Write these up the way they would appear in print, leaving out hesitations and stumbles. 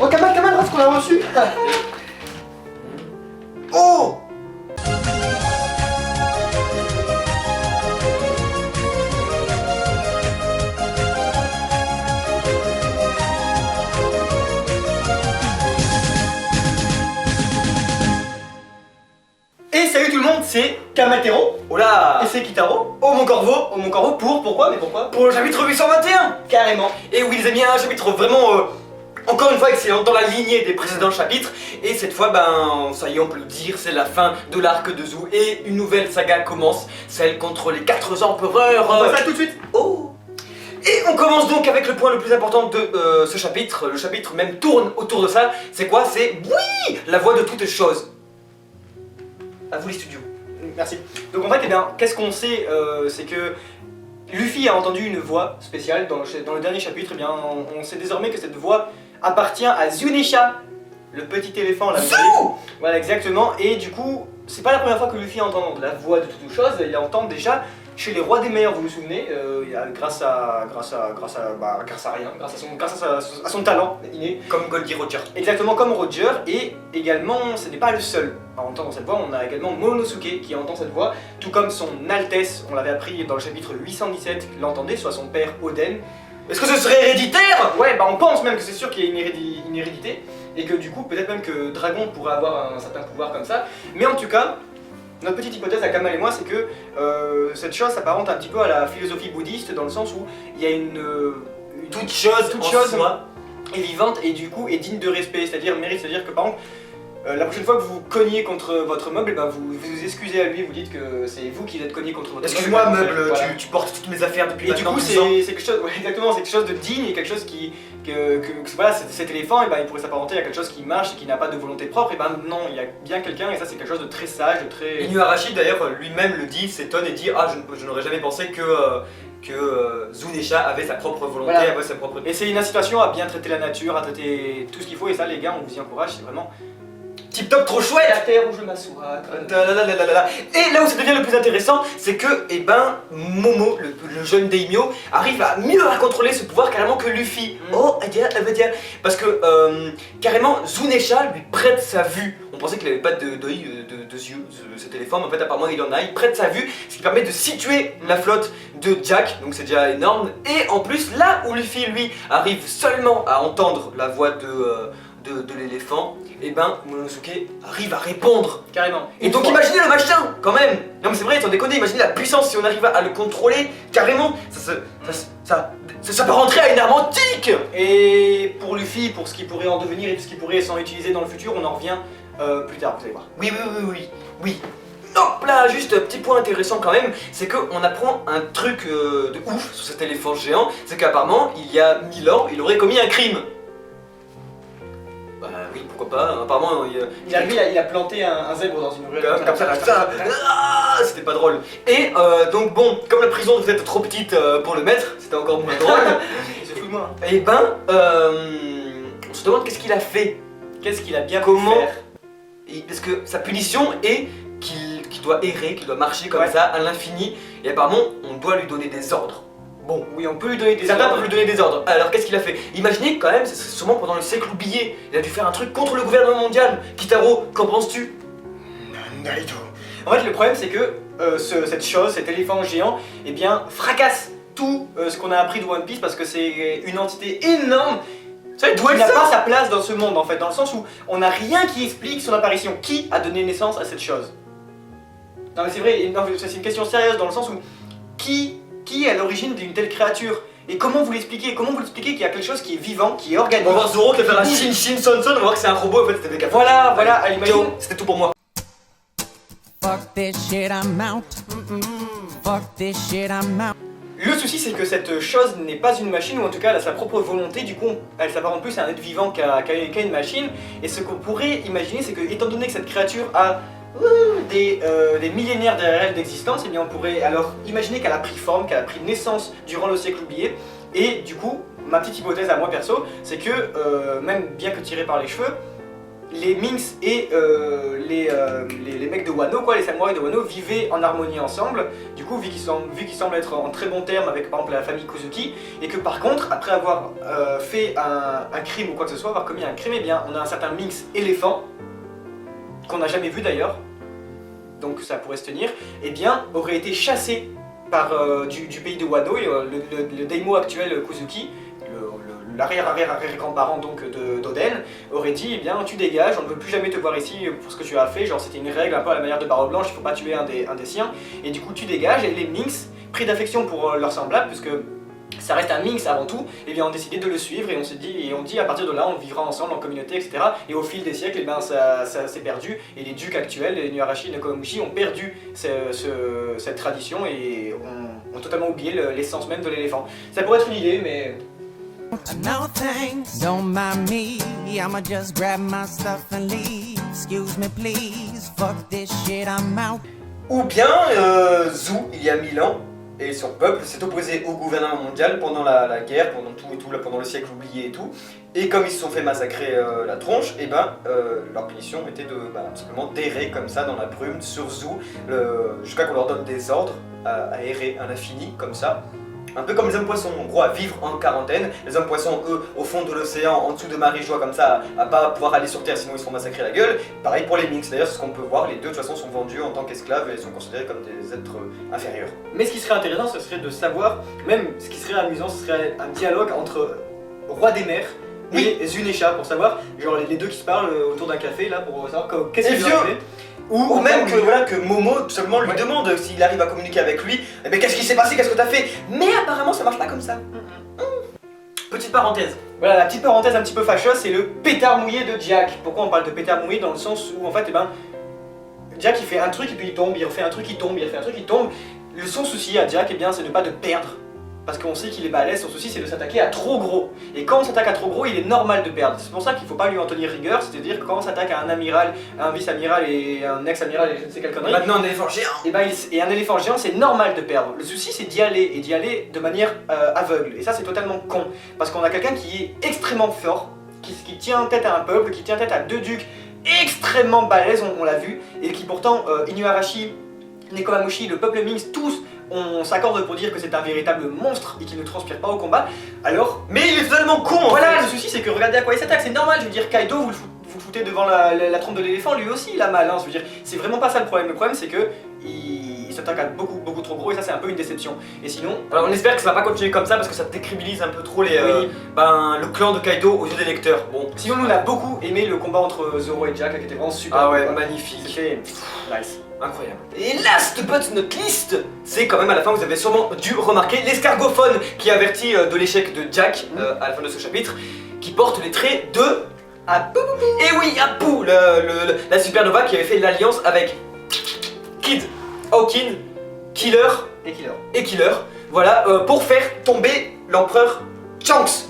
Oh, Kamal, regarde ce qu'on a reçu. Oh. Et salut tout le monde, c'est Kamatero. Oh là. Et c'est Kitaro. Oh mon corbeau. Oh mon corbeau, pourquoi? Mais pourquoi? Pour le chapitre 821. Carrément. Et oui les amis, un chapitre vraiment, encore une fois excellent, dans la lignée des précédents chapitres. Et cette fois, ben, ça y est on peut le dire, c'est la fin de l'arc de Zou. Et une nouvelle saga commence, celle contre les 4 empereurs. On voit ça tout de suite. Oh. Et on commence donc avec le point le plus important de ce chapitre. Le chapitre même tourne autour de ça. C'est quoi? C'est oui, la voix de toutes choses. À vous les studios. Merci. Donc en fait, eh bien, qu'est-ce qu'on sait, c'est que Luffy a entendu une voix spéciale dans le dernier chapitre. Eh bien, on sait désormais que cette voix appartient à Zunisha, le petit éléphant là. Voilà, exactement. Et du coup, c'est pas la première fois que Luffy entend la voix de toutes choses. Il l'entend déjà chez les rois des mers, vous vous souvenez, grâce à rien, grâce à son talent inné. Comme Goldie Roger. Exactement comme Roger, et également, ce n'est pas le seul à entendre cette voix, on a également Momonosuke qui entend cette voix, tout comme son Altesse, on l'avait appris dans le chapitre 817, l'entendait, soit son père Oden. Est-ce que ce serait héréditaire? Ouais, bah on pense même que c'est sûr qu'il y a une hérédité, et que du coup, peut-être même que Dragon pourrait avoir un certain pouvoir comme ça, mais en tout cas, notre petite hypothèse à Kamal et moi, c'est que cette chose s'apparente un petit peu à la philosophie bouddhiste, dans le sens où il y a toute chose est vivante et du coup est digne de respect, c'est-à-dire mérite, c'est-à-dire que par exemple, la prochaine fois que vous cognez contre votre meuble, ben vous vous excusez à lui, vous dites que c'est vous qui êtes cogné contre votre meuble. Excuse-moi meuble, voilà. tu portes toutes mes affaires depuis et du maintenant coup 10 ans. c'est quelque chose, ouais, exactement, c'est quelque chose de digne et quelque chose voilà, cet éléphant, et ben, il pourrait s'apparenter à quelque chose qui marche et qui n'a pas de volonté propre, et ben non, il y a bien quelqu'un, et ça c'est quelque chose de très sage, de très... Inuarashi d'ailleurs lui-même le dit, s'étonne et dit ah je n'aurais jamais pensé que Zunisha avait sa propre volonté, Voilà. avait sa propre... Et c'est une incitation à bien traiter la nature, à traiter tout ce qu'il faut, et ça les gars on vous y encourage, c'est vraiment Tip top, trop chouette. la terre où je m'assois. Et là où ça devient le plus intéressant, c'est que eh ben, Momo, le jeune Daimyo, arrive à mieux à contrôler ce pouvoir carrément que Luffy. Oh, elle veut dire. Parce que carrément, Zunisha lui prête sa vue. On pensait qu'il n'avait pas d'œil, de yeux, cet éléphant, mais en fait apparemment il en a, il prête sa vue, ce qui permet de situer la flotte de Jack, donc c'est déjà énorme. Et en plus, là où Luffy, lui, arrive seulement à entendre la voix de l'éléphant, et ben Momonosuke arrive à répondre. Carrément. Et donc imaginez le machin, quand même. Non mais c'est vrai, sans déconner, imaginez la puissance si on arrive à le contrôler, carrément, ça peut rentrer à une arme antique. Et pour Luffy, pour ce qui pourrait en devenir et ce qui pourrait s'en utiliser dans le futur, on en revient plus tard, vous allez voir. Oui. Hop là, juste un petit point intéressant quand même, c'est qu'on apprend un truc de ouf sur cet éléphant géant, c'est qu'apparemment, il y a 1000 ans, il aurait commis un crime. Bah oui, pourquoi pas, apparemment Il a planté un zèbre dans une ruelle. comme ça, c'était pas drôle. Et donc bon, comme la prison devait être trop petite pour le mettre, c'était encore moins drôle. Il se fout de moi. Et ben, on se demande qu'est-ce qu'il a fait. Qu'est-ce qu'il a bien Comment pu faire? Parce que sa punition est qu'il doit errer, qu'il doit marcher comme ça à l'infini. Et apparemment, on doit lui donner des ordres. Bon, Oui, on peut lui donner des certains ordres. peuvent lui donner des ordres. Alors qu'est-ce qu'il a fait? Imaginez quand même, c'est sûrement pendant le siècle oublié, il a dû faire un truc contre le gouvernement mondial. Kitaro, qu'en penses-tu? En fait, le problème c'est que cette chose, cet éléphant géant, eh bien, fracasse tout ce qu'on a appris de One Piece parce que c'est une entité énorme. D'où Il elle n'a pas sort? sa place dans ce monde en fait, dans le sens où on n'a rien qui explique son apparition. Qui a donné naissance à cette chose? Non mais c'est vrai, non, c'est une question sérieuse dans le sens où qui est à l'origine d'une telle créature? Et comment vous l'expliquez? Comment vous l'expliquez qu'il y a quelque chose qui est vivant, qui est organique? On va voir Zoro qui va faire un Shin Shin Son Son, on va voir que c'est un robot, en fait c'était des cafés. Voilà, à l'imagine. Ciao, c'était tout pour moi. Fuck this shit, I'm out. Fuck this shit, I'm out. Le souci c'est que cette chose n'est pas une machine, ou en tout cas elle a sa propre volonté, du coup elle s'apparente plus à un être vivant qu'à une machine. Et ce qu'on pourrait imaginer c'est que étant donné que cette créature a des millénaires derrière elle d'existence, et bien on pourrait alors imaginer qu'elle a pris forme, qu'elle a pris naissance durant le siècle oublié. Et du coup, ma petite hypothèse à moi perso, c'est que même bien que tirée par les cheveux, les Minx et les mecs de Wano, quoi, les samouraïs de Wano, vivaient en harmonie ensemble. Du coup, vu qu'ils semblent être en très bons termes avec par exemple la famille Kuzuki, et que par contre, après avoir fait un crime ou quoi que ce soit, avoir commis un crime, eh bien, on a un certain Minx éléphant, qu'on n'a jamais vu d'ailleurs, donc ça pourrait se tenir, eh bien, aurait été chassé par, du pays de Wano, et le daimyo actuel Kuzuki, l'arrière-arrière-arrière-grand-parent donc d'Oden, aurait dit, eh bien, tu dégages, on ne veut plus jamais te voir ici pour ce que tu as fait, genre c'était une règle un peu à la manière de Barbe Blanche, il faut pas tuer un des siens, et du coup tu dégages, et les Minx, pris d'affection pour leur semblable, puisque ça reste un Minx avant tout, et bien on a décidé de le suivre, et on dit à partir de là on vivra ensemble en communauté, etc. Et au fil des siècles, eh ben, ça s'est perdu, et les ducs actuels, les Nuarashi et Nekomamushi, ont perdu cette tradition, et ont totalement oublié l'essence même de l'éléphant. Ça pourrait être une idée, mais... No thanks, don't mind me. I'ma just grab my stuff and leave. Excuse me, please. Fuck this shit, I'm out. Ou bien Zou, il y a 1000 ans, et son peuple s'est opposé au gouvernement mondial pendant la guerre, pendant tout et tout, là, pendant le siècle oublié et tout. Et comme ils se sont fait massacrer la tronche, et ben leur punition était de simplement d'errer comme ça dans la brume sur Zou, jusqu'à qu'on leur donne des ordres à errer à l'infini comme ça. Un peu comme les hommes poissons, en gros à vivre en quarantaine. Les hommes poissons, eux, au fond de l'océan, en dessous de Marie-Joie comme ça, à pas pouvoir aller sur Terre sinon ils se font massacrer la gueule. Pareil pour les Minx, d'ailleurs c'est ce qu'on peut voir, les deux de toute façon sont vendus en tant qu'esclaves et sont considérés comme des êtres inférieurs. Mais ce qui serait intéressant, ce serait de savoir, même ce qui serait amusant, ce serait un dialogue entre Roi des Mers et Zunesha, pour savoir, genre les deux qui se parlent autour d'un café là, pour savoir qu'est-ce qui lui est arrivé. Ou même que Momo tout simplement lui demande s'il arrive à communiquer avec lui, eh ben qu'est-ce qui s'est passé, qu'est-ce que t'as fait. Mais apparemment ça marche pas comme ça. Petite parenthèse. Voilà, la petite parenthèse un petit peu fâcheuse, c'est le pétard mouillé de Jack. Pourquoi on parle de pétard mouillé? Dans le sens où en fait, Jack il fait un truc et puis il tombe, il refait un truc, il tombe, il refait un truc, il tombe. Son souci à Jack, c'est de pas de perdre. Parce qu'on sait qu'il est balèze, son souci c'est de s'attaquer à trop gros. Et quand on s'attaque à trop gros, il est normal de perdre. C'est pour ça qu'il faut pas lui en tenir rigueur, c'est-à-dire que quand on s'attaque à un amiral, un vice-amiral et un ex-amiral et je ne sais quelle connerie. Maintenant un éléphant géant. Et un éléphant géant c'est normal de perdre. Le souci c'est d'y aller, et d'y aller de manière aveugle. Et ça c'est totalement con. Parce qu'on a quelqu'un qui est extrêmement fort, qui tient tête à un peuple, qui tient tête à deux ducs extrêmement balèzes, on l'a vu, et qui pourtant, Inuarashi, Nekomamushi, le peuple Minx, tous, on s'accorde pour dire que c'est un véritable monstre et qu'il ne transpire pas au combat, alors... Mais il est totalement con Voilà, le souci c'est que regardez à quoi il s'attaque, c'est normal, je veux dire, Kaido, vous le foutez devant la trompe de l'éléphant, lui aussi il a mal, hein, je veux dire, c'est vraiment pas ça le problème c'est que il s'attaque à beaucoup trop gros et ça c'est un peu une déception. Et sinon... Alors on espère que ça va pas continuer comme ça parce que ça décrédibilise un peu trop le clan de Kaido aux yeux des lecteurs. Bon. Sinon nous on a beaucoup aimé le combat entre Zoro et Jack qui était vraiment super. Ah ouais, magnifique. C'était nice. Incroyable. Et last but not least, c'est quand même à la fin, vous avez sûrement dû remarquer l'escargophone qui avertit de l'échec de Jack à la fin de ce chapitre, qui porte les traits de Apu. Et oui, Apu, la supernova qui avait fait l'alliance avec Kid, Hawkins, Killer et Killer. Voilà, pour faire tomber l'empereur Shanks.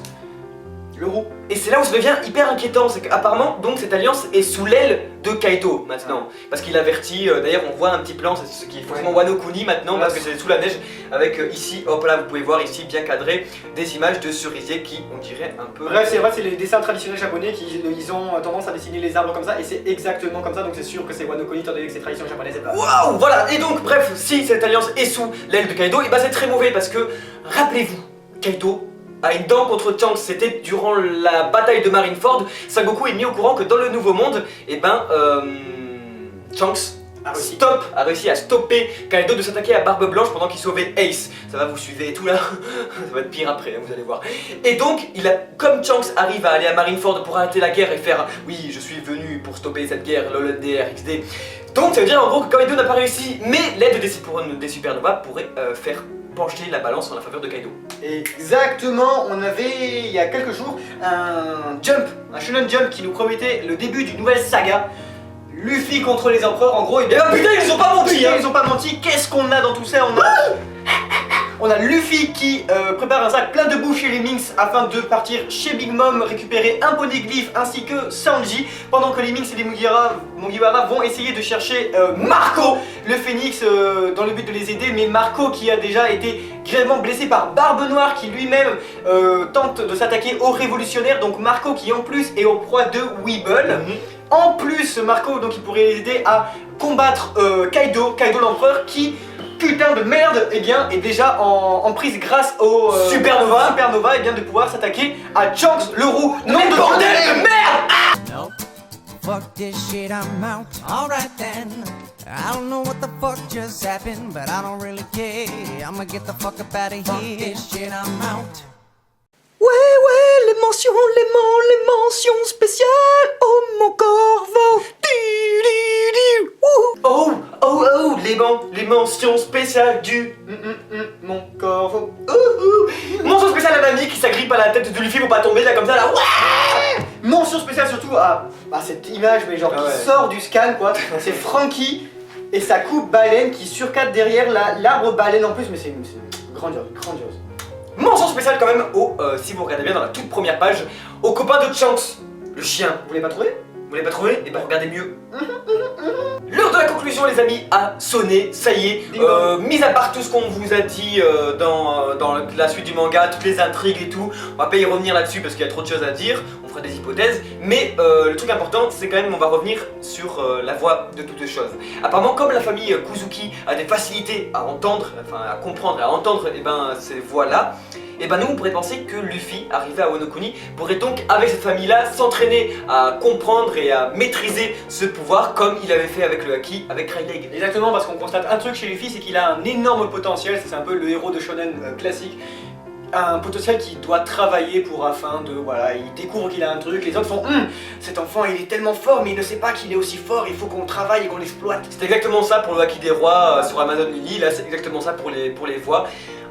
Le roux. Et c'est là où ça devient hyper inquiétant, c'est qu'apparemment donc cette alliance est sous l'aile de Kaido maintenant. Parce qu'il avertit, d'ailleurs on voit un petit plan, c'est ce qui est forcément Wano Kuni maintenant, parce que c'est sous la neige, avec ici, hop là vous pouvez voir ici bien cadré, des images de cerisiers qui on dirait un peu... Bref c'est vrai, c'est les dessins traditionnels japonais qui ils ont tendance à dessiner les arbres comme ça, et c'est exactement comme ça, donc c'est sûr que c'est Wano Kuni, étant donné que c'est tradition japonaise et pas... Waouh, voilà, et donc bref, si cette alliance est sous l'aile de Kaido, et bah c'est très mauvais parce que, rappelez-vous, Kaido a une dent contre Shanks, c'était durant la bataille de Marineford. Sangoku est mis au courant que dans le Nouveau Monde, Shanks a réussi à stopper Kaido de s'attaquer à Barbe Blanche pendant qu'il sauvait Ace. Ça va, vous suivez et tout là? Ça va être pire après, hein, vous allez voir. Et donc, comme Shanks arrive à aller à Marineford pour arrêter la guerre et faire « Oui, je suis venu pour stopper cette guerre, LOLNDR, XD », donc ça veut dire en gros que Kaido n'a pas réussi, mais l'aide des supernovas pourrait faire pencher la balance en la faveur de Kaido. Exactement, on avait il y a quelques jours un Shonen Jump qui nous promettait le début d'une nouvelle saga. Luffy contre les empereurs, en gros, et putain, ils ont pas menti, Ils ont pas menti, qu'est-ce qu'on a dans tout ça? On a Luffy qui prépare un sac plein de boue chez les Minx afin de partir chez Big Mom récupérer un poneglyphe ainsi que Sanji, pendant que les Minx et les Mugiwara vont essayer de chercher Marco, le phénix, dans le but de les aider, mais Marco qui a déjà été grièvement blessé par Barbe Noire qui lui-même tente de s'attaquer aux révolutionnaires, donc Marco qui en plus est au proie de Weeble. En plus, Marco, donc il pourrait aider à combattre Kaido l'empereur qui, putain de merde, eh bien, est déjà en prise grâce au Supernova et bien de pouvoir s'attaquer à Shanks le roux. Nom de bordel de merde. Nope. Fuck this shit, I'm out. Alright then. I don't know what the fuck just happened, but I don't really care. I'ma get the fuck up out of here. Fuck this shit, I'm out. Ouais, les mentions spéciales. Oh mon corbeau. Oh, les mentions spéciales du mon corbeau. Mention spéciale à Mamie qui s'agrippe à la tête de Luffy pour pas tomber là comme ça là. Ouais. Mention spéciale surtout à cette image, mais genre qui sort du scan quoi. C'est Franky et sa coupe baleine qui surcadre derrière l'arbre baleine en plus, mais c'est grandiose. Mention spéciale quand même si vous regardez bien dans la toute première page, au copain de Shanks, le chien. Vous l'avez pas trouvé? Vous l'avez pas trouvé? Et ben regardez mieux. L'heure de la conclusion les amis a sonné, ça y est, mis à part tout ce qu'on vous a dit dans la suite du manga, toutes les intrigues et tout, on va pas y revenir là-dessus parce qu'il y a trop de choses à dire, on fera des hypothèses, mais le truc important c'est quand même on va revenir sur la voix de toutes choses. Apparemment comme la famille Kuzuki a des facilités à entendre, enfin à comprendre et à entendre et ben ces voix-là, et ben nous on pourrait penser que Luffy, arrivé à Wano Kuni, pourrait donc avec cette famille-là s'entraîner à comprendre et à maîtriser ce pouvoir comme il avait fait avec le Haki, avec Rayleigh. Exactement, parce qu'on constate un truc chez Luffy, c'est qu'il a un énorme potentiel, c'est un peu le héros de shonen classique. Un potentiel qui doit travailler pour afin de, voilà, il découvre qu'il a un truc, les autres font cet enfant il est tellement fort mais il ne sait pas qu'il est aussi fort, il faut qu'on travaille et qu'on l'exploite. C'est exactement ça pour le Haki des rois sur Amazon Lily, là c'est exactement ça pour les voix.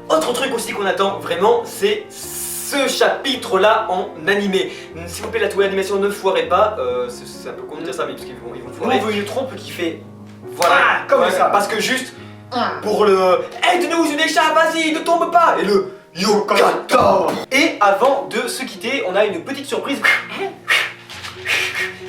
Autre truc aussi qu'on attend vraiment, c'est ce chapitre-là en animé. S'il vous plaît, la toile animation ne foirez pas, c'est un peu con de dire ça, mais parce qu'ils vont foirer. Nous on veut une trompe qui fait voilà, comme ça. Parce que juste pour le aide-nous Zunesha, vas-y, ne tombe pas et le Yokata. Et avant de se quitter, on a une petite surprise.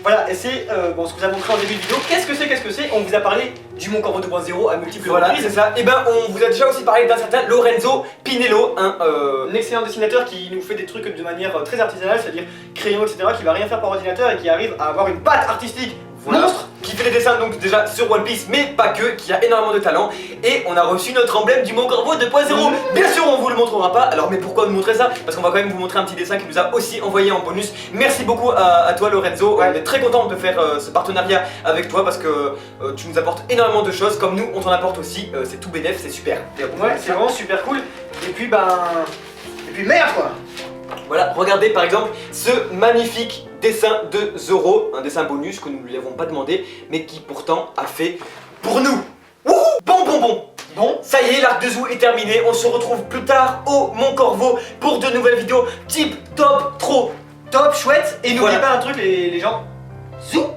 Voilà, et c'est bon, ce que vous a montré en début de vidéo. Qu'est-ce que c'est? On vous a parlé du Mon Corbeau 2.0 à multiples reprises. Voilà, c'est ça. Et ben, on vous a déjà aussi parlé d'un certain Lorenzo Pinello, un excellent dessinateur qui nous fait des trucs de manière très artisanale, c'est-à-dire crayon, etc., qui va rien faire par ordinateur et qui arrive à avoir une patte artistique monstre, qui fait des dessins donc déjà sur One Piece, mais pas que, qui a énormément de talent. Et on a reçu notre emblème du Mon Corbeau 2.0. Bien sûr, on vous le montrera pas. Alors, mais pourquoi nous montrer ça? Parce qu'on va quand même vous montrer un petit dessin qu'il nous a aussi envoyé en bonus. Merci beaucoup à toi, Lorenzo. On est très content de faire ce partenariat avec toi parce que tu nous apportes énormément de choses, comme nous, on t'en apporte aussi. C'est tout bénef, c'est super. Ouais, c'est vraiment super cool. Et puis, merde quoi. Voilà, regardez par exemple ce magnifique dessin de Zoro, un dessin bonus que nous ne lui avons pas demandé, mais qui pourtant a fait pour nous. Wouhou, bon, ça y est, l'arc de Zou est terminé, on se retrouve plus tard au Mon Corbeau pour de nouvelles vidéos tip top, trop top, chouette, et n'oubliez pas un truc les gens, Zou